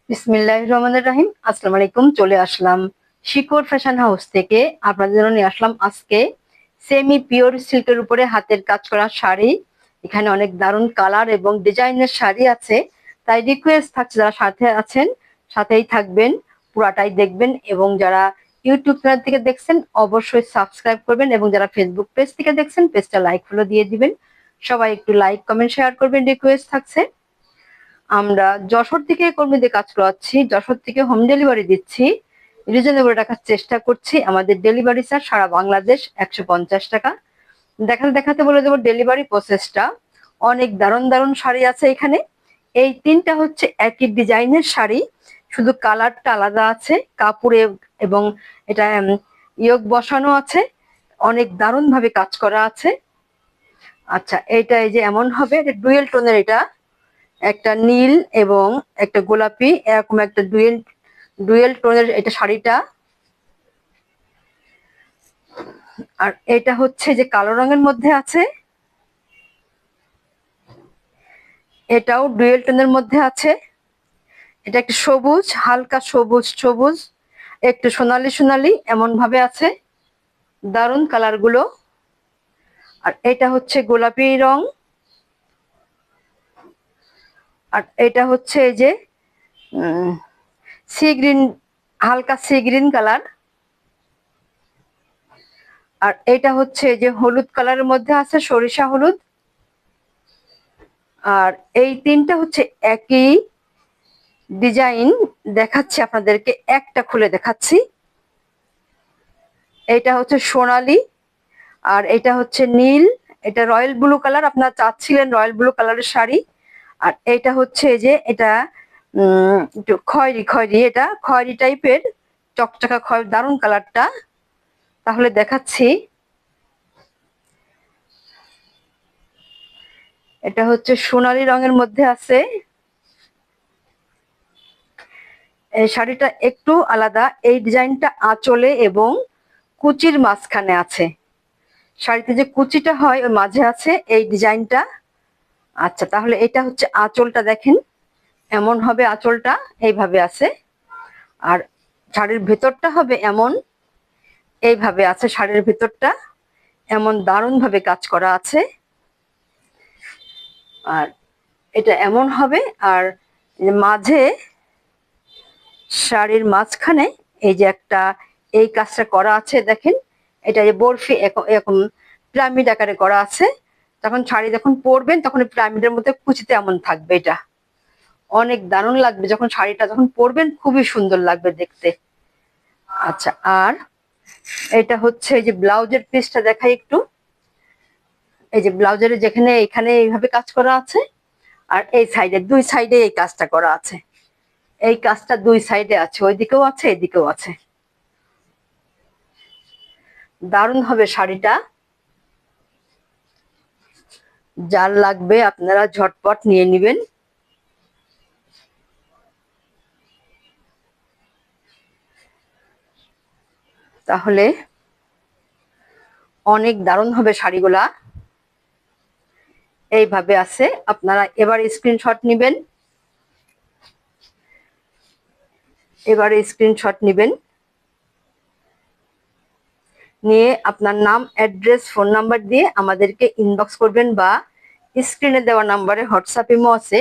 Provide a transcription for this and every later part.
বিসমিল্লাহির রহমানির রহিম। আসসালামু আলাইকুম। চলে আসলাম শিকর ফ্যাশন হাউস থেকে। আপনাদের জন্য নিয়ে আসলাম আজকে সেমি পিওর সিল্কের উপরে হাতের কাজ করা শাড়ি। এখানে অনেক দারুণ কালার এবং ডিজাইনের শাড়ি আছে। তাই রিকোয়েস্ট থাকছে, যারা সাথে আছেন সাথেই থাকবেন, পুরাটাই দেখবেন। এবং যারা ইউটিউব চ্যানেল থেকে দেখছেন অবশ্যই সাবস্ক্রাইব করবেন, এবং যারা ফেসবুক পেজ থেকে দেখছেন পেজটা লাইক ফলো দিয়ে দিবেন। সবাই একটু লাইক কমেন্ট শেয়ার করবেন, রিকোয়েস্ট থাকছে। আমরা যশোর থেকে কর্মীদের কাজ করাচ্ছি, যশোর থেকে হোম ডেলিভারি দিচ্ছি। রিজনেবল রাখার চেষ্টা করছি। আমাদের ডেলিভারি চার্জ সারা বাংলাদেশ 150 টাকা। দেখাতে দেখাতে বলে দেবো ডেলিভারি প্রসেসটা। অনেক দারুণ দারুণ শাড়ি আছে এখানে। এই তিনটা হচ্ছে একই ডিজাইনের শাড়ি, শুধু কালারটা আলাদা আছে কাপড়ে, এবং এটা ইয়োগ বসানো আছে। অনেক দারুণ ভাবে কাজ করা আছে। আচ্ছা, এটা এই যে এমন হবে, এটা ডুয়েল টোনের, এটা একটা নীল এবং একটা গোলাপি, এরকম একটা ডুয়েল ডুয়েল টোনের এটা শাড়িটা। আর এটা হচ্ছে যে কালো রঙের মধ্যে আছে, এটাও ডুয়েল টোনের মধ্যে আছে। এটা একটা সবুজ, হালকা সবুজ সবুজ, একটু সোনালি সোনালি এমন ভাবে আছে। দারুণ কালার গুলো। আর এটা হচ্ছে গোলাপি রং। আর এটা হচ্ছে এই যে সি গ্রিন, হালকা সি গ্রিন কালার। আর এটা হচ্ছে যে হলুদ কালারের মধ্যে আছে, সরিষা হলুদ। আর এই তিনটা হচ্ছে একই ডিজাইন। দেখাচ্ছি আপনাদেরকে, একটা খুলে দেখাচ্ছি। এটা হচ্ছে সোনালি, আর এটা হচ্ছে নীল। এটা রয়্যাল ব্লু কালার, আপনারা চাচ্ছিলেন রয়্যাল ব্লু কালারের শাড়ি। আর এটা হচ্ছে যে এটা একটু খয়েরি খয়েরি, এটা খয়েরি টাইপের, চকচকা খয়েরি, দারুণ কালারটা। তাহলে দেখাচ্ছি। এটা হচ্ছে সোনালি রঙের মধ্যে আছে। এই শাড়িটা একটু আলাদা, এই ডিজাইনটা আঁচলে এবং কুচির মাঝখানে আছে। শাড়িতে যে কুচিটা হয় ওই মাঝে আছে এই ডিজাইনটা। আচ্ছা, তাহলে এটা হচ্ছে আঁচলটা, দেখেন এমন হবে আঁচলটা, এইভাবে আছে। আর শাড়ির ভেতরটা হবে এমন, এইভাবে আছে শাড়ির ভেতরটা। এমন দারুণ ভাবে কাজ করা আছে। আর এটা এমন হবে। আর মাঝে, শাড়ির মাঝখানে এই যে একটা এই কাজটা করা আছে, দেখেন এটা যে বরফি এরকম পিরামিড আকারে করা আছে। তখন শাড়ি যখন পরবেন তখন পিরামিডের মধ্যে কুচিতে এমন থাকবে। এটা অনেক দারুণ লাগবে যখন শাড়িটা যখন পরবেন, খুবই সুন্দর লাগবে দেখতে। আচ্ছা, আর এটা হচ্ছে এই যে ব্লাউজের পিসটা দেখাই একটু। এই যে ব্লাউজের যেখানে এখানে এইভাবে কাজ করা আছে, আর এই সাইডে, দুই সাইডে এই কাজটা করা আছে। এই কাজটা দুই সাইডে আছে, ওইদিকেও আছে এদিকেও আছে। দারুণ হবে শাড়িটা। যার লাগবে আপনারা ঝটপট নিয়ে নেবেন। তাহলে অনেক দারুণ হবে শাড়িগুলা। এইভাবে আছে, আপনারা এবার স্ক্রিনশট নেবেন। এবারে স্ক্রিনশট নেবেন, নিয়ে আপনার নাম, অ্যাড্রেস, ফোন নাম্বার দিয়ে আমাদেরকে ইনবক্স করবেন, বা স্ক্রিনে দেওয়া নাম্বারে হোয়াটসঅ্যাপ ইমো আছে,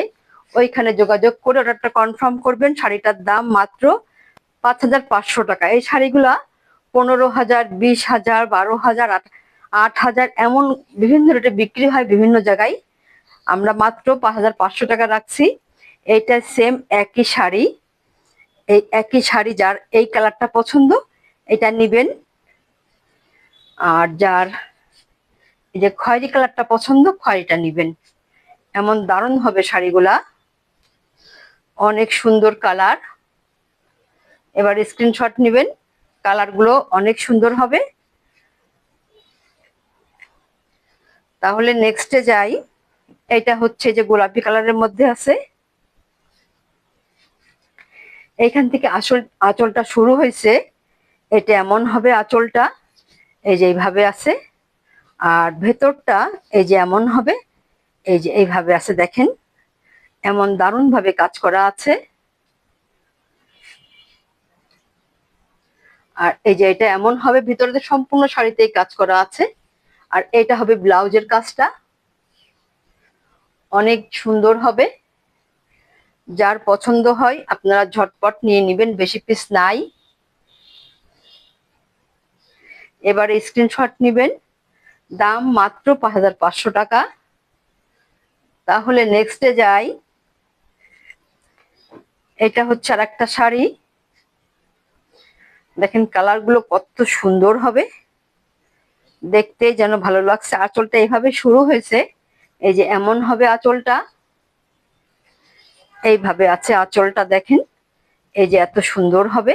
ওইখানে যোগাযোগ করে অর্ডারটা কনফার্ম করবেন। শাড়িটার দাম মাত্র 5,500 টাকা। এই শাড়িগুলা 15,000, 20,000, 12,000, 8,000 এমন বিভিন্ন রেটে বিক্রি হয় বিভিন্ন জায়গায়। আমরা মাত্র 5,500 টাকা রাখছি। এইটা সেম একই শাড়ি। এই একই শাড়ি, যার এই কালারটা পছন্দ এটা নিবেন। আর যার এই যে খয়েরি কালারটা পছন্দ, খয়েরিটা নিবেন। এমন দারুণ হবে শাড়িগুলা, অনেক সুন্দর কালার। এবার স্ক্রিনশট নেবেন, কালারগুলো অনেক সুন্দর হবে। তাহলে নেক্সটে যাই। এটা হচ্ছে যে গোলাপি কালারের মধ্যে আছে। এইখান থেকে আসল আঁচলটা শুরু হয়েছে, এটা এমন হবে আঁচলটা, এই যে এইভাবে আছে। আর ভেতরটা এই যে এমন হবে, এই যে এইভাবে আছে, দেখেন এমন দারুণ ভাবে কাজ করা আছে। আর এই যে এটা এমন হবে, ভিতরে সম্পূর্ণ শাড়িতেই কাজ করা আছে। আর এটা হবে ব্লাউজের কাজটা, অনেক সুন্দর হবে। যার পছন্দ হয় আপনারা ঝটপট নিয়ে নেবেন, বেশি পিস নাই। এবারে স্ক্রিনশট নেবেন, দাম মাত্র 5500 টাকা। তাহলে নেক্সটে যাই। এটা হচ্ছে আর একটা শাড়ি, দেখেন কালার গুলো কত সুন্দর হবে, দেখতে যেন ভালো লাগছে। আঁচলটা এইভাবে শুরু হয়েছে, এই যে এমন হবে আঁচলটা, এইভাবে আছে আঁচলটা, দেখেন এই যে এত সুন্দর হবে।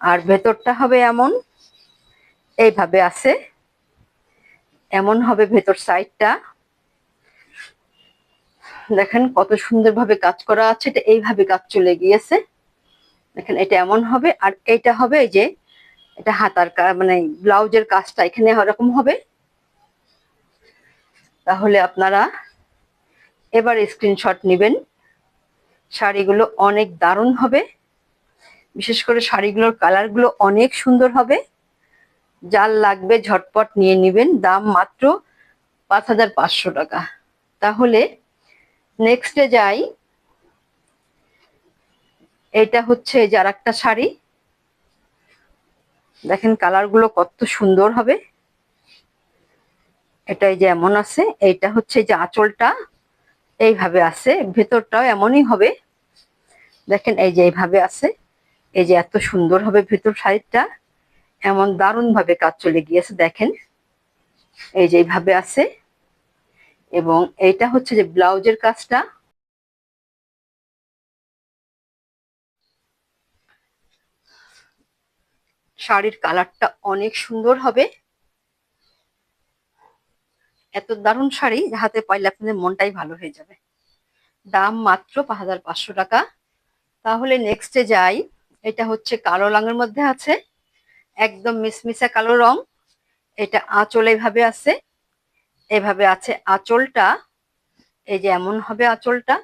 আর ভেতরটা হবে এমন, এইভাবে আছে, এমন হবে ভেতর সাইডটা। দেখেন কত সুন্দরভাবে কাজ করা আছে, এটা এইভাবে কাজ চলে গিয়েছে। দেখেন এটা এমন হবে, আর এইটা হবে এই যে এটা হাতার মানে ব্লাউজের কাজটা এখানে এরকম হবে। তাহলে আপনারা এবার স্ক্রিনশট নেবেন। শাড়িগুলো অনেক দারুণ হবে, বিশেষ করে শাড়িগুলোর কালার গুলো অনেক সুন্দর হবে। যার লাগবে ঝটপট নিয়ে নেবেন, দাম মাত্র 5500 টাকা। তাহলে নেক্সটে যাই। এটা হচ্ছে যে আর একটা শাড়ি, দেখেন কালার গুলো কত সুন্দর হবে। এটাই যে এমন আছে, এইটা হচ্ছে যে আঁচলটা এইভাবে আছে, ভেতরটাও এমনই হবে। দেখেন এই যে এইভাবে আছে, এই যে এত সুন্দর হবে ভেতর সাইডটা, এমন দারুণ ভাবে কাজ চলে গিয়েছে। দেখেন এই যে এইভাবে আছে, এবং এইটা হচ্ছে যে ব্লাউজের কাজটা। শাড়ির কালারটা অনেক সুন্দর হবে, এত দারুণ শাড়ি হাতে পাইলে আপনাদের মনটাই ভালো হয়ে যাবে। দাম মাত্র 5500 টাকা। তাহলে নেক্সটে যাই। এটা হচ্ছে কালো রঙের মধ্যে আছে, একদম মিসমিসা কালো রং। এটা আঁচল এইভাবে আছে, এভাবে আছে আঁচলটা, এই যে এমন হবে আঁচলটা।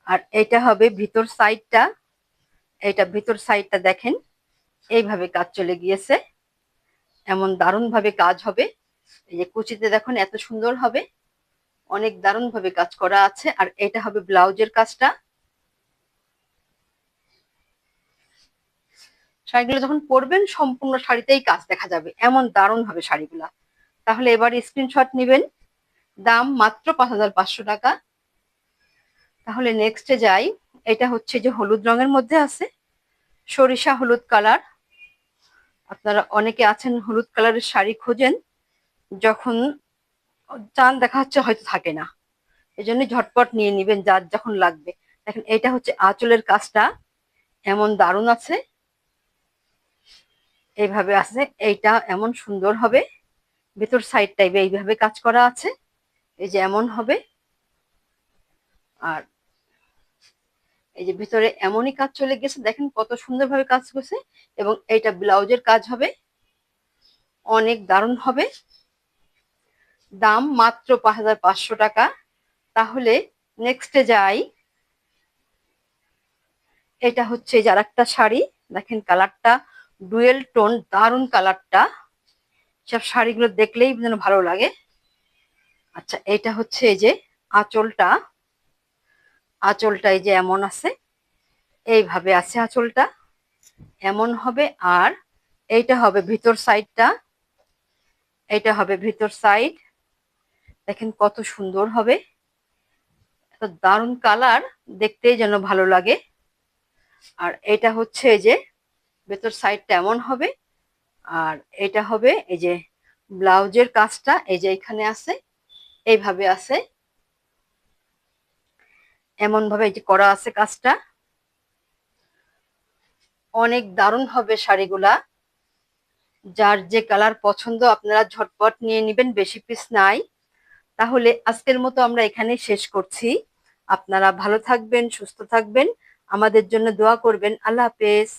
আর এটা হবে ভিতর সাইডটা, এটা ভিতর সাইডটা দেখেন এইভাবে কাজ চলে গিয়েছে, এমন দারুণ ভাবে কাজ হবে। এই যে কুচিতে দেখুন এত সুন্দর হবে, অনেক দারুণ ভাবে কাজ করা আছে। আর এটা হবে ব্লাউজের কাজটা। শাড়িগুলো যখন পরবেন সম্পূর্ণ শাড়িতেই কাজ দেখা যাবে, এমন দারুণ হবে শাড়িগুলা। তাহলে এবার স্ক্রিনশট নেবেন, দাম মাত্র 5500 টাকা। তাহলে নেক্সটে যাই। এটা হচ্ছে যে হলুদ রঙের মধ্যে আছে, সরিষা হলুদ কালার। আপনারা অনেকে আছেন হলুদ কালারের শাড়ি খোঁজেন, যখন চান দেখা যাচ্ছে হয়তো থাকে না, এই জন্য ঝটপট নিয়ে নিবেন যার যখন লাগবে। দেখেন এটা হচ্ছে আঁচলের কাজটা, এমন দারুণ আছে, এইভাবে আছে, এইটা এমন সুন্দর হবে। ভেতর সাইড টাইপে এইভাবে কাজ করা আছে, এই যে এমন হবে। আর এই যে ভিতরে এমনই কাজ চলে গেছে, দেখেন কত সুন্দরভাবে কাজ করছে। এবং এইটা ব্লাউজের কাজ হবে, অনেক দারুণ হবে। দাম মাত্র 5500 টাকা। তাহলে নেক্সটে যাই। এটা হচ্ছে যার একটা শাড়ি, দেখেন কালারটা ডুয়েল টোন, দারুণ কালারটা, সব শাড়িগুলো দেখলেই যেন ভালো লাগে। আচ্ছা এটা হচ্ছে এই যে আঁচলটা, আঁচলটা এই যে এমন আছে, এইভাবে আছে আঁচলটা, এমন হবে। আর এইটা হবে ভিতর সাইডটা, এইটা হবে ভিতর সাইড, দেখেন কত সুন্দর হবে, এত দারুণ কালার, দেখতেই যেন ভালো লাগে। আর এটা হচ্ছে এই যে ভেতর সাইডটা এমন হবে। আর এটা হবে এই যে ব্লাউজের কাজটা, এই যে এখানে আছে, এইভাবে আছে, এমন ভাবে এই যে করা আছে কাজটা, অনেক দারুণ হবে শাড়িগুলা। যার যে কালার পছন্দ আপনারা ঝটপট নিয়ে নেবেন, বেশি পিস নাই। তাহলে আজকের মতো আমরা এখানেই শেষ করছি। আপনারা ভালো থাকবেন, সুস্থ থাকবেন, আমাদের জন্য দোয়া করবেন। আল্লাহ হাফেজ।